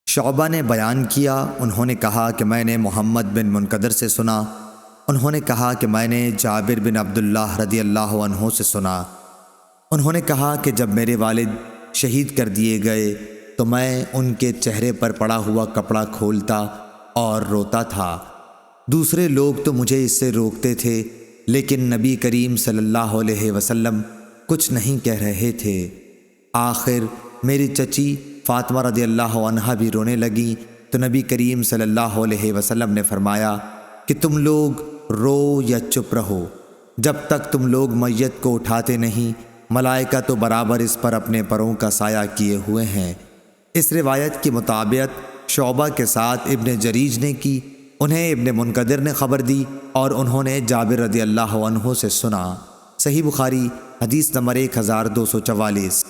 شعبہ نے بیان کیا، انہوں نے کہا کہ میں نے محمد بن منکدر سے سنا، انہوں نے کہا کہ میں نے جابر بن عبداللہ رضی اللہ عنہ سے سنا، انہوں نے کہا کہ جب میرے والد شہید کر دیے گئے تو میں ان کے چہرے پر پڑا ہوا کپڑا کھولتا اور روتا تھا۔ دوسرے لوگ تو مجھے اس سے روکتے تھے، لیکن نبی کریم صلی اللہ علیہ وسلم کچھ نہیں کہہ رہے تھے۔ آخر میری چچی فاطمہ رضی اللہ عنہا بھی رونے لگیں تو نبی کریم صلی اللہ علیہ وسلم نے فرمایا کہ تم لوگ رو یا چپ رہو، جب تک تم لوگ میت کو اٹھاتے نہیں، ملائکہ تو برابر اس پر اپنے پروں کا سایہ کیے ہوئے ہیں۔ اس روایت کی مطابقت شعبہ کے ساتھ ابن جریج نے کی، انہیں ابن منکدر نے خبر دی اور انہوں نے جابر رضی اللہ عنہ سے سنا۔ صحیح بخاری حدیث نمبر 1244۔